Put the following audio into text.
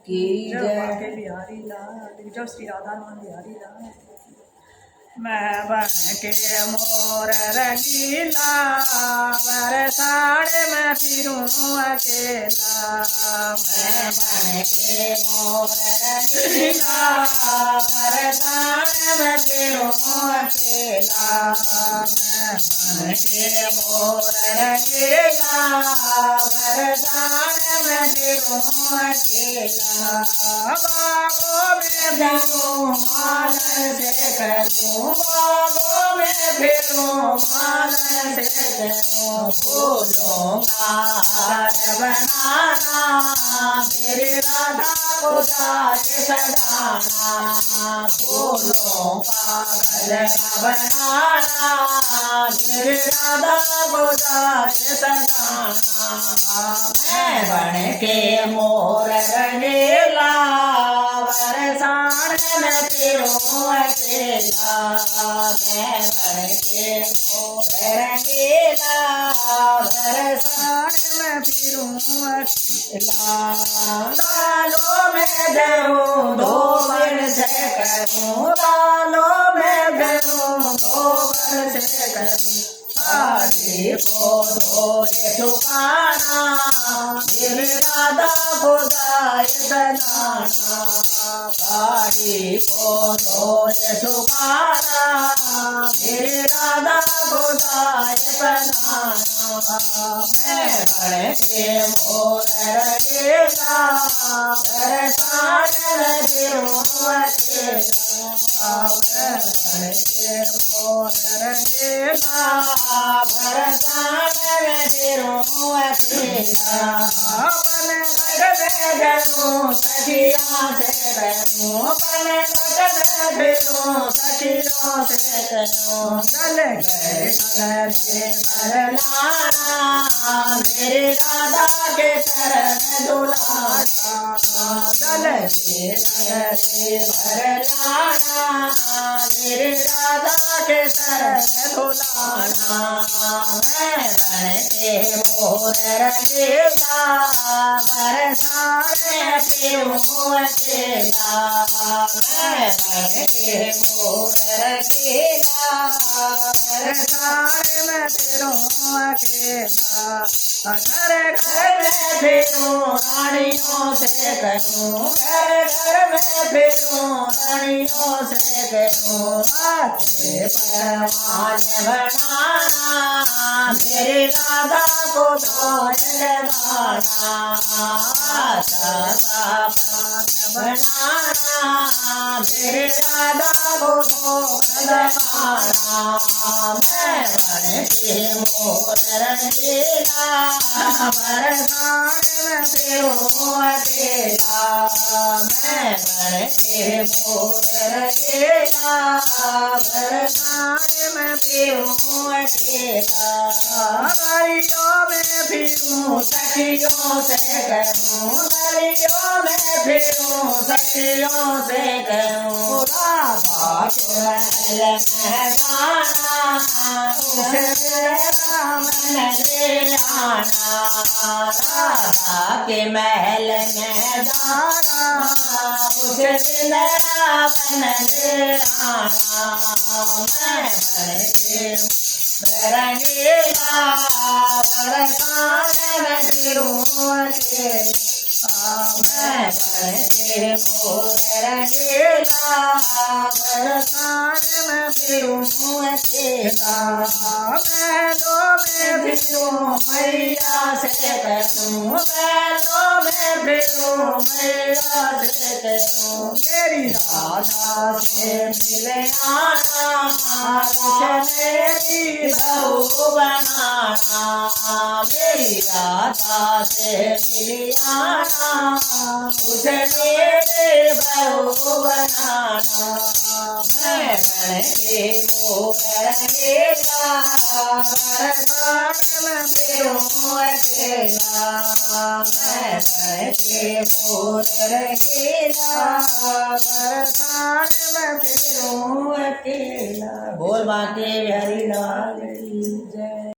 की जय जय। बांके बिहारी लाल, जय श्री राधा रमन बिहारी लाल। मैं बन के मोर रंगीला, बरसाने में फिरूं अकेला। मैं बन के मोर रंगीला, बरसाने में फिरूं अकेला। मैं बन के मोर रंगीला, बरसाने में फिरूं अकेला। बागों में फिरूं मालन से करूं, बागों में फिरूं मालन से करूं। फूलों का हार बनाना, मेरी राधा को दाज सजाना। फूलों का गजरा बनाना, मेरी राधा को दाज सजाना। मैं बन के मोर रंगीला, बरसाने में फिरूं अकेला। मैं बन के मोर रंगीला, बरसाने में फिरूं अकेला। दालों में धरूं धोबन से करूं, दालों में धरूं धोबन से करूं। साड़ी को धोए सुखाना, मेरी राधा को दाए सजाना। साड़ी को धोए सुखाना, मेरी राधा को दाए सजाना। मैं बन के मोर रंगीला, बरसाने में फिरूं अकेला। मैं बन के मोर रंगीला, बरसाने में फिरूं अकेला। अपन घट में धरूं सखियों से करूं, अपन घट में फिरूं सखियों से करूं। चल गए कलर से भरलाना, मेरी राधा के चरण दुलाना। चल गए कलर से भरलाना, मेरी राधा के चरण दुलाना। मैं बन के मोर रंगीला, बरसाने में फिरूं अकेला। मैं बन के मोर रंगीला, बरसाने में फिरूं अकेला। घर घर में फिरूं रानियों से करूं, घर घर में फिरूं रानियों से करूं। अच्छे परवान बनाना, मेरी राधा को भोज लगाना। अच्छा बनाना, मेरी राधा को भोग लगाना। मैं बन के मोर रंगीला, बरसाने में फिरूं अकेला। मैं बन के मोर रंगीला, बरसाने में फिरूं अकेला। गलियों में फिरूं सखियों से करूं, गलियों में फिरूं सखियों से करूं। राधा के महल में गाना, उसे मेरा मन ले आना। राधा के महल में गाना, उसे मेरा मन ले आना। मैं बन के रंगीला, बरसाने में फिरूं अकेला। मैं बन के मोर रंगीला, बरसाने में फिरूं अकेला। मैलों में फिरूं मैया से करूं, मैलों में फिरूं मैया से करूं। मेरी राधा से मिले आना, मेरी बहू बनाना। मेरी राधा से मिले आना, उसे मेरे बहू बनाना। मैं बन के मोर रंगीला, बरसाने में फिरूं अकेला। मैं बन के मोर रंगीला, बरसाने में फिरूं अकेला। बोल बांके बिहारी लाल की जय।